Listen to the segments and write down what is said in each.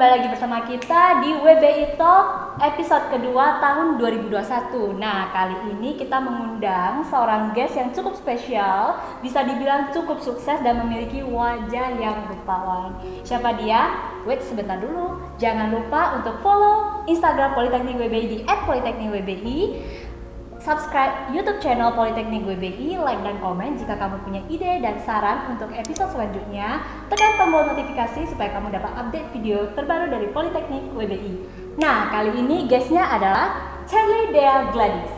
kembali lagi bersama kita di WBI Talk episode kedua tahun 2021. Nah, kali ini kita mengundang seorang guest yang cukup spesial, bisa dibilang cukup sukses dan memiliki wajah yang rupawan. Siapa dia? Wait sebentar dulu. Jangan lupa untuk follow Instagram Politeknik WBI di @politeknikwbi. Subscribe YouTube channel Politeknik WBI, like dan komen jika kamu punya ide dan saran untuk episode selanjutnya. Tekan tombol notifikasi supaya kamu dapat update video terbaru dari Politeknik WBI. Nah, kali ini guestnya adalah Charlie Dea Gladys.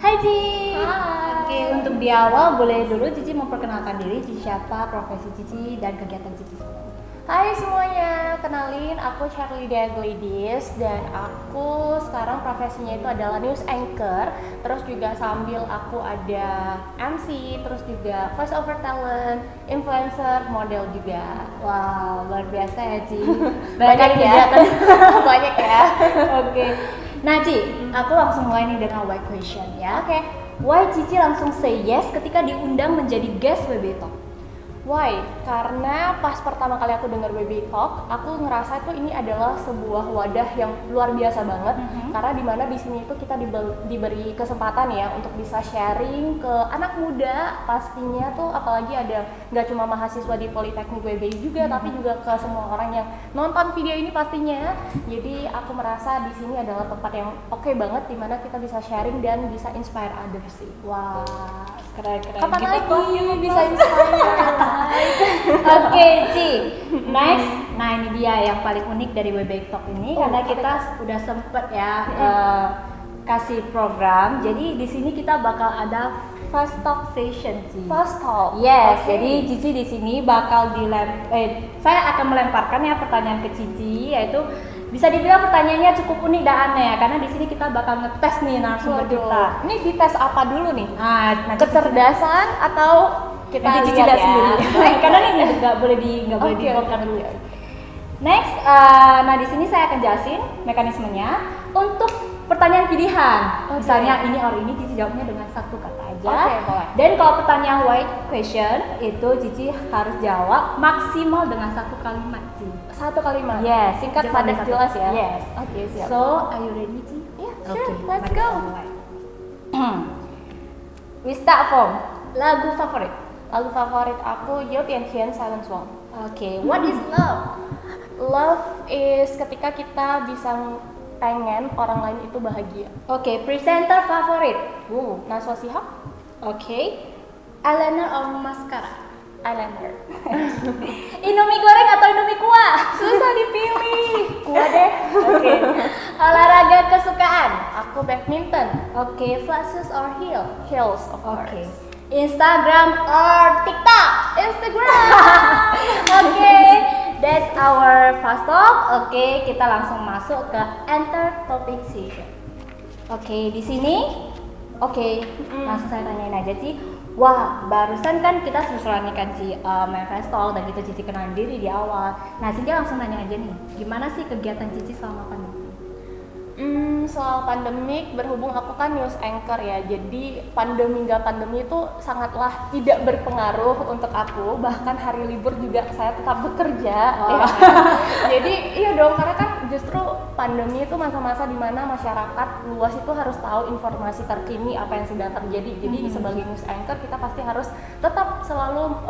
Hai Ci. Hai. Oke, untuk di awal boleh dulu Cici memperkenalkan diri, Cici siapa, profesi Cici, dan kegiatan Cici. Hai semuanya, kenalin aku Charlie Dea Gladys dan aku sekarang profesinya itu adalah news anchor. Terus juga sambil aku ada MC, terus juga voice over talent, influencer, model juga. Wow, luar biasa ya Ci. Banyak ya. kegiatan. Banyak ya. Oke. Nah Ci, aku langsung mulai nih dengan white question ya. Oke. Why Cici langsung say yes ketika diundang menjadi guest WB Talk? Why? Karena pas pertama kali aku dengar Baby Talk, aku ngerasa tuh ini adalah sebuah wadah yang luar biasa banget. Karena dimana di sini itu kita diberi kesempatan ya untuk bisa sharing ke anak muda, pastinya tuh apalagi ada nggak cuma mahasiswa di Politeknik WBI juga, tapi juga ke semua orang yang nonton video ini pastinya. Jadi aku merasa di sini adalah tempat yang oke banget, dimana kita bisa sharing dan bisa inspire others sih. Wah, keren. Kapan Gitu, lagi close, bisa inspire? Oke, Ci. Next, nah ini dia yang paling unik dari WB Talk ini karena kita udah sempet ya kasih program. Jadi di sini kita bakal ada fast talk session, Ci. Fast talk. Yes, Okay. jadi Cici di sini bakal saya akan melemparkan ya pertanyaan ke Cici, yaitu bisa dibilang pertanyaannya cukup unik dan aneh ya, karena di sini kita bakal ngetes nih narasumber kita. Ini dites apa dulu nih? Nah, Kecerdasan atau kita nanti Cici lihat lihat sendiri. Karena ini nggak boleh Oke, dipotong oke, dulu. oke. Next, nah di sini saya akan jelasin mekanismenya untuk pertanyaan pilihan. Oke. Misalnya ini or ini, Cici jawabnya dengan satu kata aja. Oke, boleh. Dan kalau pertanyaan white question itu Cici harus jawab maksimal dengan satu kalimat, Ci. Satu kalimat. Yes, Singkat, just padat, satu. jelas ya. Yes. Oke, siap. So, are you ready, Ci? Yeah, sure. Oke, Let's mari go. kita mulai. We start from lagu favorit. Lagu favorit aku Yew Tianxian Silent Swan. Oke, what is love? Love is ketika kita bisa pengen orang lain itu bahagia. Oke, presenter favorit. Najwa Shihab, Oke, eyeliner or mascara? eyeliner. Indomie goreng atau Indomie kuah? Susah dipilih. Kuah deh. Oke. Olahraga kesukaan. Aku badminton. Oke, flat shoes or heel? Heels of Oke. course. Instagram or TikTok? Instagram. Oke, that's our fast talk. Oke, kita langsung masuk ke enter topic session. Oke, di sini. Oke, langsung saya tanyain aja Ci. Wah, barusan kan kita susulan nih kan Ci, main fast talk dan gitu Cici kenalin diri di awal. Nah, Cici langsung tanya aja nih, gimana sih kegiatan Cici selama pandemi? Soal pandemik, berhubung aku kan news anchor ya, jadi pandemi nggak pandemi itu sangatlah tidak berpengaruh untuk aku. Bahkan hari libur juga saya tetap bekerja. Ya. Jadi iya dong, karena kan justru pandemi itu masa-masa dimana masyarakat luas itu harus tahu informasi terkini apa yang sedang terjadi. Jadi sebagai news anchor kita pasti harus tetap selalu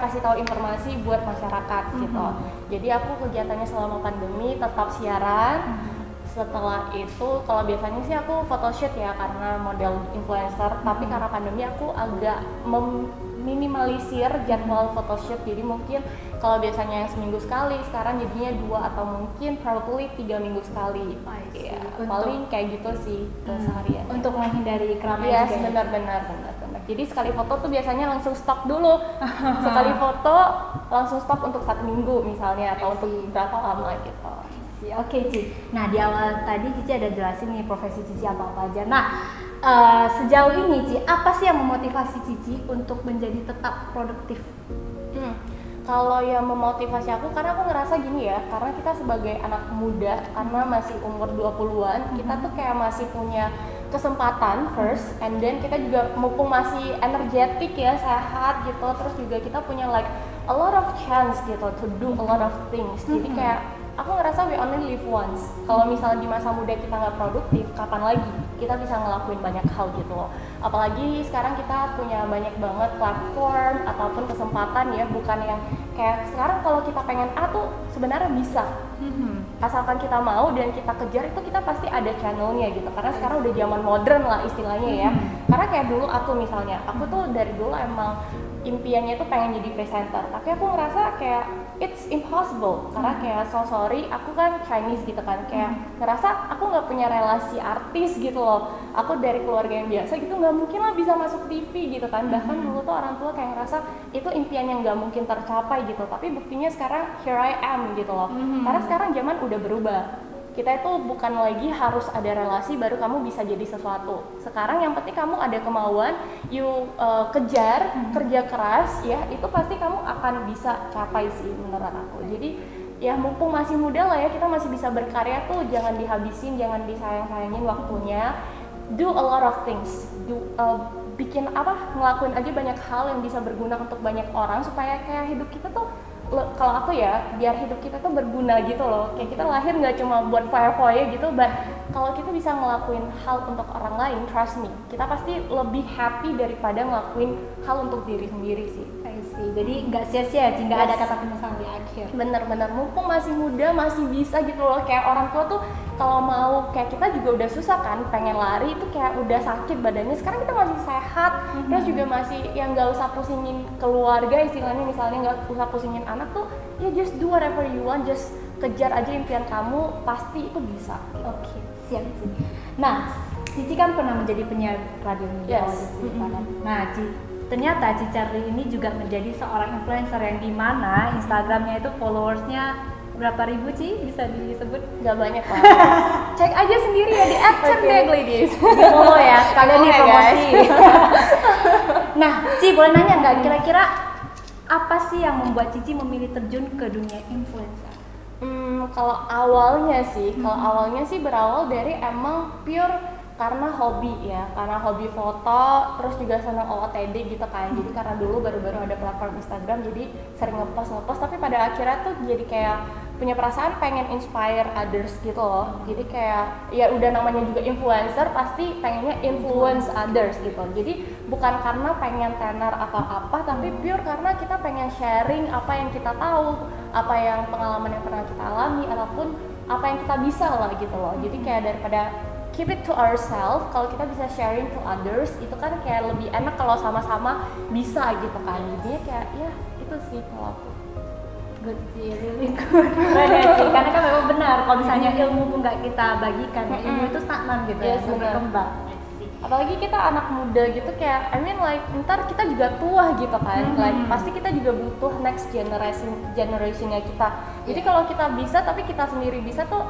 kasih tahu informasi buat masyarakat gitu. Jadi aku kegiatannya selama pandemi tetap siaran. Setelah itu, kalau biasanya sih aku photoshoot ya karena model influencer, tapi karena pandemi aku agak meminimalisir jadwal photoshoot. Jadi mungkin kalau biasanya yang seminggu sekali, sekarang jadinya 2 atau mungkin probably 3 minggu sekali. Ya, paling kayak gitu sih keseharian. Untuk menghindari keramaian Iya, juga. benar. Jadi sekali foto tuh biasanya langsung stop dulu. Sekali foto langsung stop untuk 1 minggu misalnya atau untuk berapa lama gitu. Oke Ci, nah di awal tadi Cici ada jelasin nih profesi Cici apa aja. Nah sejauh ini Ci, apa sih yang memotivasi Cici untuk menjadi tetap produktif? Kalau yang memotivasi aku, karena aku ngerasa gini ya, karena kita sebagai anak muda, karena masih umur 20-an, kita tuh kayak masih punya kesempatan first, and then kita juga mumpung masih energetik ya, sehat gitu, terus juga kita punya like a lot of chance gitu to do a lot of things. Jadi kayak aku ngerasa we only live once. Kalau misalnya di masa muda kita nggak produktif, kapan lagi kita bisa ngelakuin banyak hal gitu loh. Apalagi sekarang kita punya banyak banget platform ataupun kesempatan ya, bukan yang kayak sekarang kalau kita pengen A tuh sebenarnya bisa. Asalkan kita mau dan kita kejar itu kita pasti ada channelnya gitu. Karena sekarang udah zaman modern lah istilahnya ya. Karena kayak dulu aku misalnya, aku tuh dari dulu emang impiannya tuh pengen jadi presenter, tapi aku ngerasa kayak it's impossible karena kayak so sorry, aku kan Chinese gitu kan, kayak ngerasa aku nggak punya relasi artis gitu loh, aku dari keluarga yang biasa gitu, nggak mungkin lah bisa masuk TV gitu kan. Bahkan dulu tuh orang tua kayak ngerasa itu impian yang nggak mungkin tercapai gitu, tapi buktinya sekarang here I am gitu loh. Karena sekarang zaman udah berubah, kita itu bukan lagi harus ada relasi baru kamu bisa jadi sesuatu. Sekarang yang penting kamu ada kemauan, you kejar, kerja keras ya, itu pasti kamu akan bisa capai sih menurut aku. Jadi ya mumpung masih muda lah ya, kita masih bisa berkarya tuh, jangan dihabisin, jangan disayang-sayangin waktunya. Do a lot of things, bikin ngelakuin aja banyak hal yang bisa berguna untuk banyak orang, supaya kayak hidup kita tuh, kalau aku ya, biar hidup kita tuh berguna gitu loh. Kayak kita lahir nggak cuma buat foya-foya gitu, but kalau kita bisa ngelakuin hal untuk orang lain, trust me, kita pasti lebih happy daripada ngelakuin hal untuk diri sendiri sih. Jadi nggak sia-sia, nggak ada kata penyesalan di akhir. Bener-bener, mumpung masih muda, masih bisa gitu loh. Kayak orang tua tuh kalau mau, kayak kita juga udah susah kan, pengen lari itu kayak udah sakit badannya. Sekarang kita masih sehat, terus juga masih yang nggak usah pusingin keluarga istilahnya, misalnya nggak usah pusingin anak tuh, ya just do whatever you want, just kejar aja impian kamu, pasti itu bisa. Oke, siap sih. Nah, Cici kan pernah menjadi penyiar radio media. Nah, ternyata Cici Charlie ini juga menjadi seorang influencer yang dimana Instagramnya itu followersnya berapa ribu Ci? Bisa disebut? Gak banyak lah. Cek aja sendiri ya di @centegladies. Di follow ya, sekalian nih promosi. Nah, Ci boleh nanya nggak, kira-kira apa sih yang membuat Cici memilih terjun ke dunia influencer? Kalau awalnya sih berawal dari emang pure karena hobi ya, karena hobi foto, terus juga senang OOTD gitu kan. Jadi karena dulu baru-baru ada platform Instagram, jadi sering ngepost, tapi pada akhirnya tuh jadi kayak punya perasaan pengen inspire others gitu loh. Jadi kayak ya udah namanya juga influencer, pasti pengennya influence others gitu. Jadi bukan karena pengen tenar atau apa, tapi pure karena kita pengen sharing apa yang kita tahu, apa yang pengalaman yang pernah kita alami, ataupun apa yang kita bisa lah gitu loh. Jadi kayak daripada keep it to ourselves, kalau kita bisa sharing to others, itu kan kayak lebih enak kalau sama-sama bisa gitu kan. Jadinya kayak ya itu sih kalau aku. Good sih, really good. Karena kan memang benar, kalau misalnya ilmu pun nggak kita bagikan, ya ilmu itu stagnan gitu, berkembang. Apalagi kita anak muda gitu, kayak I mean like ntar kita juga tua gitu kan, like pasti kita juga butuh next generationnya kita. Jadi kalau kita bisa tapi kita sendiri bisa tuh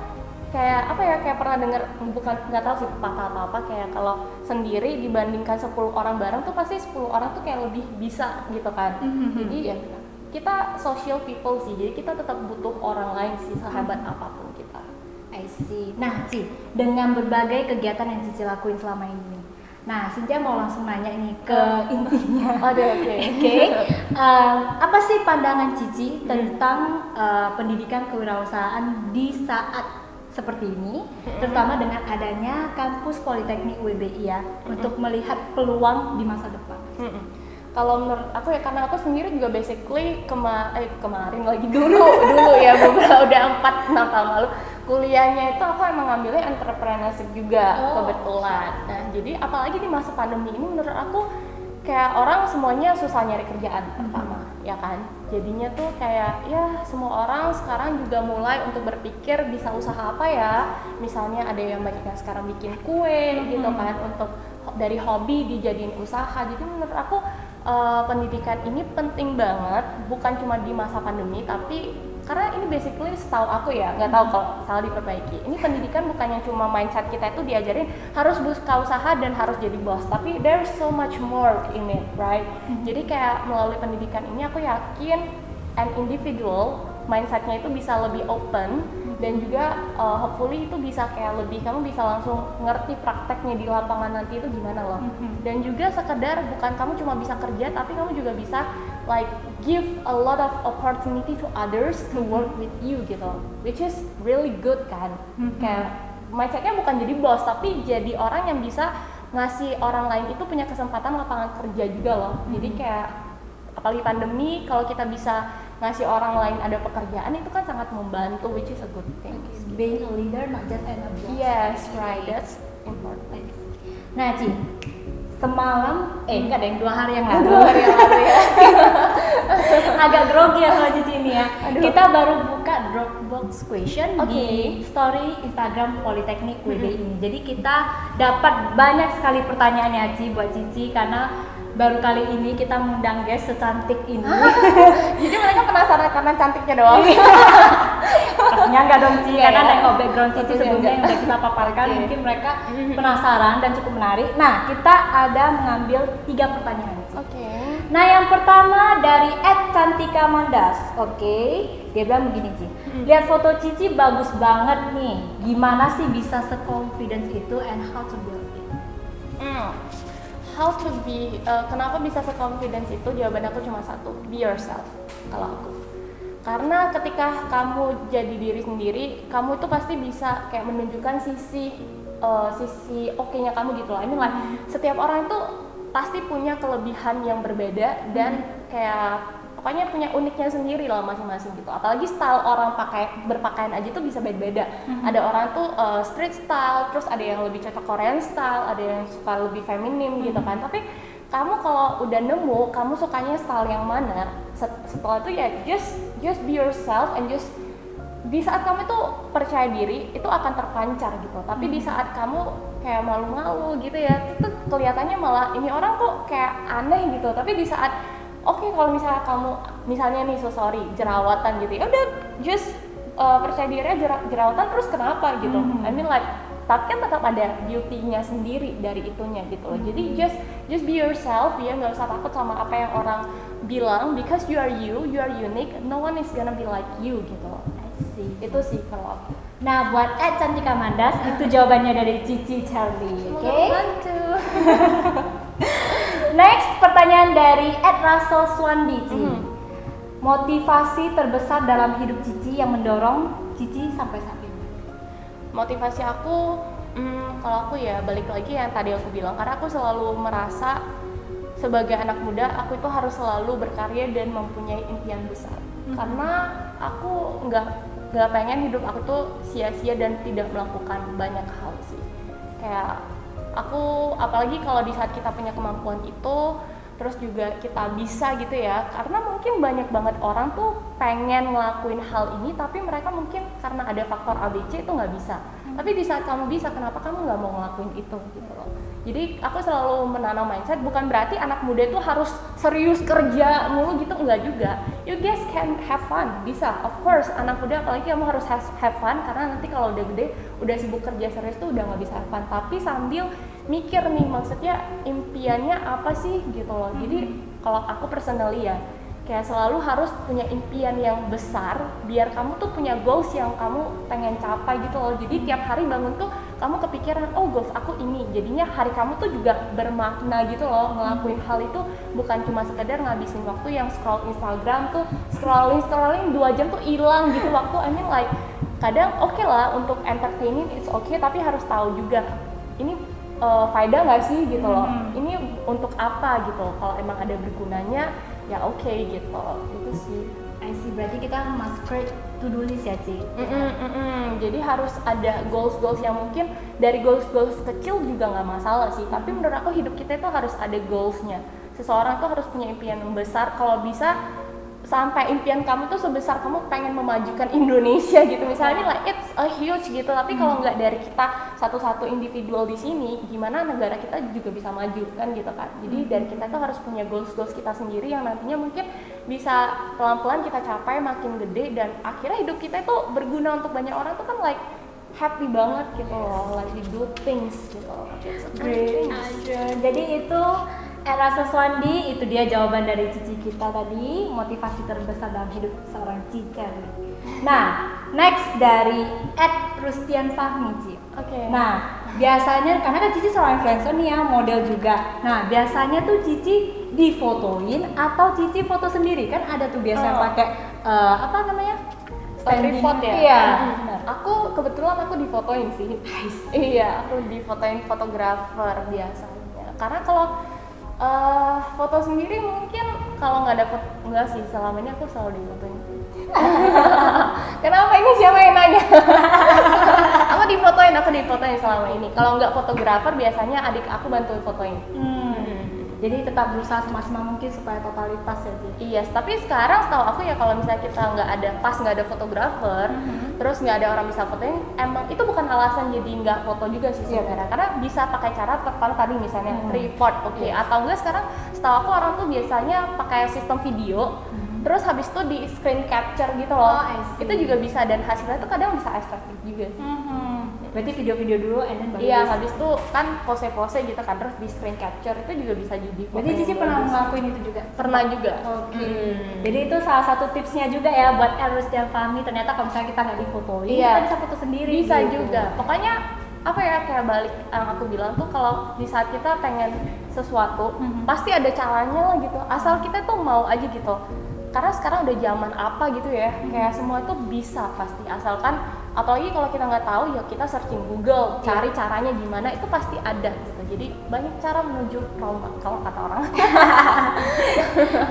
kayak apa ya, kayak pernah denger, bukan nggak tahu sih patah atau apa, kayak kalau sendiri dibandingkan 10 orang bareng tuh pasti 10 orang tuh kayak lebih bisa gitu kan. Jadi ya kita social people sih, jadi kita tetap butuh orang lain sih, sahabat apapun kita. I see. Nah Ci, dengan berbagai kegiatan yang Cici lakuin selama ini, nah Cynthia mau langsung nanya nih ke intinya. Oke. Apa sih pandangan Cici tentang pendidikan kewirausahaan di saat seperti ini, terutama dengan adanya kampus Politeknik UIBI ya, untuk melihat peluang di masa depan? Kalau menurut aku ya, karena aku sendiri juga basically kemarin lagi dulu ya, beberapa udah 4-6 tahun lalu kuliahnya itu aku emang ngambilnya entrepreneurship juga kebetulan. Nah jadi apalagi di masa pandemi ini menurut aku kayak orang semuanya susah nyari kerjaan pertama ya kan. Jadinya tuh kayak ya semua orang sekarang juga mulai untuk berpikir bisa usaha apa ya. Misalnya ada yang banyak yang sekarang bikin kue gitu kan, untuk dari hobi dijadiin usaha. Jadi menurut aku pendidikan ini penting banget, bukan cuma di masa pandemi, tapi karena ini basically setahu aku ya, nggak tahu kalau salah diperbaiki. Ini pendidikan bukan yang cuma mindset kita itu diajarin harus buka usaha dan harus jadi bos, tapi there's so much more in it, right? Jadi kayak melalui pendidikan ini aku yakin an individual mindsetnya itu bisa lebih open, dan juga hopefully itu bisa kayak lebih, kamu bisa langsung ngerti prakteknya di lapangan nanti itu gimana loh. Dan juga sekedar bukan kamu cuma bisa kerja, tapi kamu juga bisa like give a lot of opportunity to others to work with you gitu, which is really good kan. Kayak mindsetnya bukan jadi bos tapi jadi orang yang bisa ngasih orang lain itu punya kesempatan lapangan kerja juga loh. Jadi kayak apalagi pandemi, kalau kita bisa ngasih orang lain ada pekerjaan itu kan sangat membantu, which is a good thing. Being a leader not just an boss. Yes, right, that's important. Nah Ci, semalam, enggak ada yang 2 hari yang lalu. 2 hari yang lalu ya. Agak grogi ya sama Cici ini ya. Kita baru buka Dropbox question di story Instagram Politeknik WB ini. Jadi kita dapat banyak sekali pertanyaan ya Ci buat Cici, karena baru kali ini kita mengundang guest secantik ini. Jadi mereka penasaran karena cantiknya doang. Pastinya enggak dong Ci, Iya, karena ya. nengok background Cici Tentu sebelumnya saja. yang udah kita paparkan, mungkin mereka penasaran dan cukup menarik. Nah, kita ada mengambil 3 pertanyaan Ci. Oke. Nah, yang pertama dari @cantika_mandas. Oke, dia bilang begini Ci. Lihat foto Cici bagus banget nih. Gimana sih bisa se-confidence itu and how to build it? How to be, kenapa bisa se-confidence itu? Jawaban aku cuma satu, be yourself kalau aku. Karena ketika kamu jadi diri sendiri, kamu itu pasti bisa kayak menunjukkan sisi oke-nya kamu gitu loh. I mean like, setiap orang itu pasti punya kelebihan yang berbeda dan kayak pokoknya punya uniknya sendiri lah masing-masing gitu. Apalagi style orang berpakaian aja tuh bisa beda-beda. Ada orang tuh street style, terus ada yang lebih cocok Korean style, ada yang suka lebih feminim gitu kan. Tapi kamu kalau udah nemu kamu sukanya style yang mana, setelah itu ya just be yourself and just di saat kamu itu percaya diri itu akan terpancar gitu. Tapi di saat kamu kayak malu-malu gitu ya, itu kelihatannya malah ini orang kok kayak aneh gitu. Tapi di saat kalau misalnya kamu misalnya nih jerawatan gitu ya, udah just percaya diri aja jerawatan terus kenapa gitu. I mean like, tapi kan tetap ada beauty-nya sendiri dari itunya gitu loh. Jadi just be yourself ya, nggak usah takut sama apa yang orang bilang, because you are unique, no one is gonna be like you gitu loh. Itu sih kalau aku. Nah, buat @cantika_mandas itu jawabannya dari Cici Charlie. Oke. Bantu. Next, pertanyaan dari @Russell Swandi. Motivasi terbesar dalam hidup Cici yang mendorong Cici sampai saat ini. Motivasi aku, kalau aku ya balik lagi yang tadi aku bilang, karena aku selalu merasa sebagai anak muda aku itu harus selalu berkarya dan mempunyai impian besar. Karena aku nggak pengen hidup aku tuh sia-sia dan tidak melakukan banyak hal sih. Kayak aku, apalagi kalau di saat kita punya kemampuan itu, terus juga kita bisa gitu ya, karena mungkin banyak banget orang tuh pengen ngelakuin hal ini tapi mereka mungkin karena ada faktor ABC itu nggak bisa. Tapi di saat kamu bisa, kenapa kamu nggak mau ngelakuin itu gitu loh. Jadi aku selalu menanam mindset, bukan berarti anak muda itu harus serius kerja mulu gitu, enggak juga. You guys can have fun, bisa, of course. Anak muda apalagi kamu harus have fun, karena nanti kalau udah gede, udah sibuk kerja serius tuh udah nggak bisa have fun. Tapi sambil mikir nih, maksudnya impiannya apa sih gitu loh. Jadi kalau aku personally ya, kayak selalu harus punya impian yang besar biar kamu tuh punya goals yang kamu pengen capai gitu loh. Jadi tiap hari bangun tuh kamu kepikiran, oh goals aku ini, jadinya hari kamu tuh juga bermakna gitu loh. Ngelakuin hal itu bukan cuma sekedar ngabisin waktu yang scroll Instagram tuh scrolling 2 jam tuh hilang gitu waktu. I mean like, kadang oke lah untuk entertaining it's okay, tapi harus tahu juga ini faedah nggak sih gitu loh. Ini untuk apa gitu. Kalau emang ada bergunanya ya oke gitu. Itu sih. I see, berarti kita must create to-do list ya Ci? Jadi harus ada goals yang mungkin dari goals kecil juga nggak masalah sih. Tapi menurut aku hidup kita itu harus ada goalsnya. Seseorang tuh harus punya impian yang besar. Kalau bisa sampai impian kamu tuh sebesar kamu pengen memajukan Indonesia gitu misalnya, like it's a huge gitu. Tapi kalau nggak dari kita satu-satu individual di sini, gimana negara kita juga bisa maju kan gitu kan. Jadi dari kita tuh harus punya goals kita sendiri yang nantinya mungkin bisa pelan-pelan kita capai makin gede, dan akhirnya hidup kita itu berguna untuk banyak orang tuh kan, like happy banget gitu loh, like we do things gitu. Great answer. Jadi itu Rasa Swandi, itu dia jawaban dari Cici kita tadi, motivasi terbesar dalam hidup seorang Cici. Nah, next dari @Rustian Fahmi, Ci. Oke. Nah, biasanya karena kan Cici seorang influencer nih ya, model juga. Nah, biasanya tuh Cici difotoin atau Cici foto sendiri? Kan ada tuh biasanya pakai apa namanya? Tripod ya? Iya, benar. Aku kebetulan difotoin sih. Iya, aku difotoin fotografer biasanya. Karena kalau foto sendiri mungkin kalau nggak dapet, enggak sih, selama ini aku selalu difotoin. Kenapa ini siapa yang nanya? aku difotoin selama ini. Kalau nggak fotografer biasanya adik aku bantuin fotoin. Jadi tetap berusaha semaksimal mungkin supaya totalitas ya sih. Iya, tapi sekarang setahu aku ya kalau misalnya kita nggak ada fotografer, terus nggak ada orang bisa fotoin, emang itu bukan alasan jadi nggak foto juga sih sebenarnya. Karena bisa pakai cara kalau tadi misalnya tripod, atau enggak sekarang setahu aku orang tuh biasanya pakai sistem video, terus habis itu di screen capture gitu loh. Itu juga bisa dan hasilnya tuh kadang bisa estetik juga sih. Berarti video-video dulu and then baru habis itu kan pose-pose gitu kan, terus di screen capture itu juga bisa jadi foto. Berarti Cici pernah ngelakuin itu juga? Pernah juga. Oke. Jadi itu salah satu tipsnya juga ya buat Erus dan Fahmi, ternyata kalau misalnya kita nggak difotoin, kita bisa foto sendiri. Bisa gitu. juga. Pokoknya apa ya, kayak balik yang aku bilang tuh, kalau di saat kita pengen sesuatu, pasti ada caranya lah gitu. Asal kita tuh mau aja gitu. Karena sekarang udah zaman apa gitu ya, kayak semua tuh bisa pasti, asalkan, apalagi kalau kita nggak tahu ya kita searching Google, cari caranya gimana, itu pasti ada gitu. Jadi banyak cara menuju Roma kalau kata orang.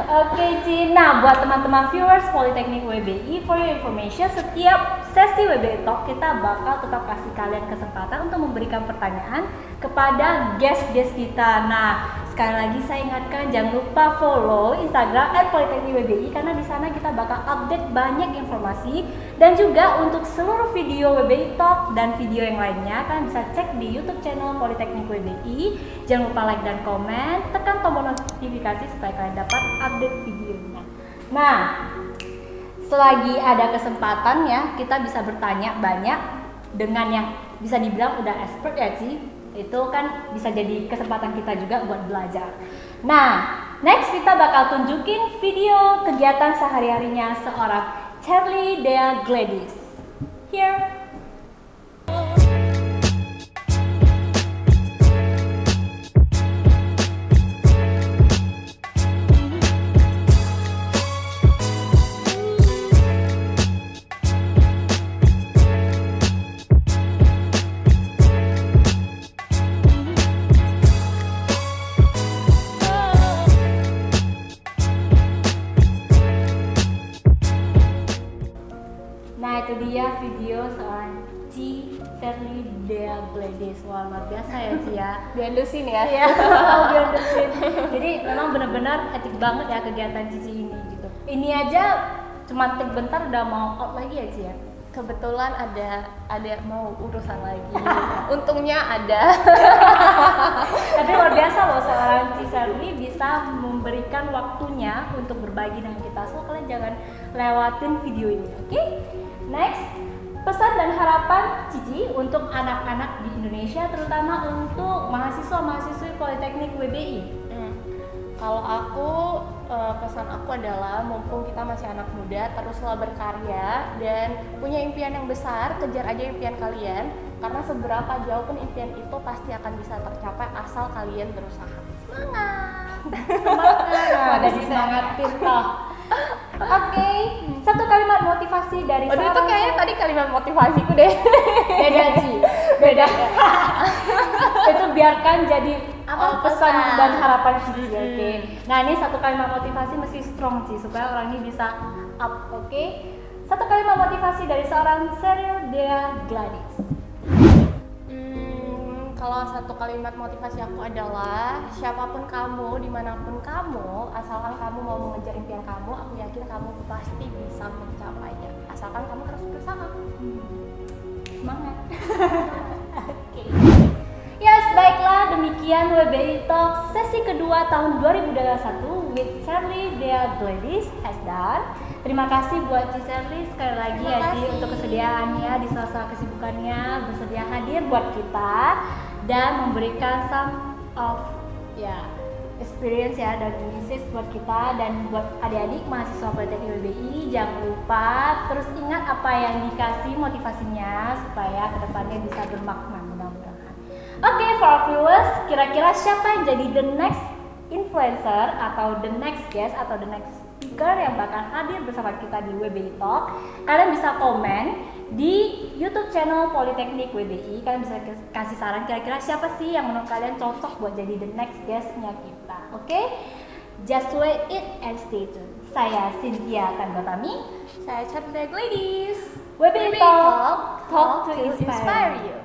Oke, Cina, buat teman-teman viewers Politeknik WBI, for your information, setiap sesi WBI Talk kita bakal tetap kasih kalian kesempatan untuk memberikan pertanyaan kepada guest-guest kita. Nah, sekali lagi saya ingatkan, jangan lupa follow Instagram @Politeknik WBI karena di sana kita bakal update banyak informasi, dan juga untuk seluruh video WBI Talk dan video yang lainnya kalian bisa cek di YouTube channel Politeknik WBI. Jangan lupa like dan komen, tekan tombol notifikasi supaya kalian dapat update videonya. Nah, selagi ada kesempatan ya, kita bisa bertanya banyak dengan yang bisa dibilang udah expert ya sih. Itu kan bisa jadi kesempatan kita juga buat belajar. Nah, next kita bakal tunjukin video kegiatan sehari-harinya seorang Charlie Dea Gladys. Here. Nah, itu dia video seorang Charlie Dea Gladys. Wah, luar biasa ya Ci ya. Diandusin ya. Iya, diandusin. Jadi memang benar-benar etik banget ya kegiatan Cici ini gitu. Ini aja cuma tik bentar udah mau out lagi ya Ci ya. Kebetulan ada mau urusan lagi. Untungnya ada. Tapi luar biasa loh, seorang Charlie bisa memberikan waktunya untuk berbagi dengan kita. So kalian jangan lewatin video ini, oke? Next, pesan dan harapan Cici untuk anak-anak di Indonesia, terutama untuk mahasiswa-mahasiswi Politeknik WBI. Kalau aku, pesan aku adalah mumpung kita masih anak muda, teruslah berkarya dan punya impian yang besar, kejar aja impian kalian. Karena seberapa jauh pun impian itu pasti akan bisa tercapai asal kalian berusaha. Semangat! Ada disemangatin toh. Oke, satu kalimat motivasi dari Waduh, itu kayaknya tadi kalimat motivasiku deh. Beda Ci, beda. Itu biarkan jadi pesan dan harapan Cici, oke. Nah, ini satu kalimat motivasi mesti strong Ci supaya orang ini bisa up, oke. Satu kalimat motivasi dari seorang Charlie Dea Gladys. Kalau satu kalimat motivasi aku adalah siapapun kamu, dimanapun kamu, asalkan kamu mau mengejar impian kamu, aku yakin kamu pasti bisa mencapainya. Asalkan kamu terus berusaha. Semangat. Oke. Yes, baiklah, demikian WBI Talk sesi kedua tahun 2021 with Charlie Dea Gladys has done. Terima kasih buat Ci Charlie sekali lagi ya Ci untuk kesediaannya di sela-sela kesibukannya bersedia hadir buat kita dan memberikan some of experience ya dan insights buat kita dan buat adik-adik mahasiswa Politeknik WBI. Jangan lupa terus ingat apa yang dikasih motivasinya supaya kedepannya bisa bermakna mudah-mudahan. Oke, for our viewers, kira-kira siapa yang jadi the next influencer atau the next guest atau the next speaker yang bakal hadir bersama kita di WBI Talk? Kalian bisa komen di YouTube channel Politeknik WBI. Kalian bisa kasih saran kira-kira siapa sih yang menurut kalian cocok buat jadi the next guestnya kita. Oke? Just wait it and stay tuned. Saya Cynthia Kanbatami. Saya Cantik Ladies. WBI Talk, talk to inspire you.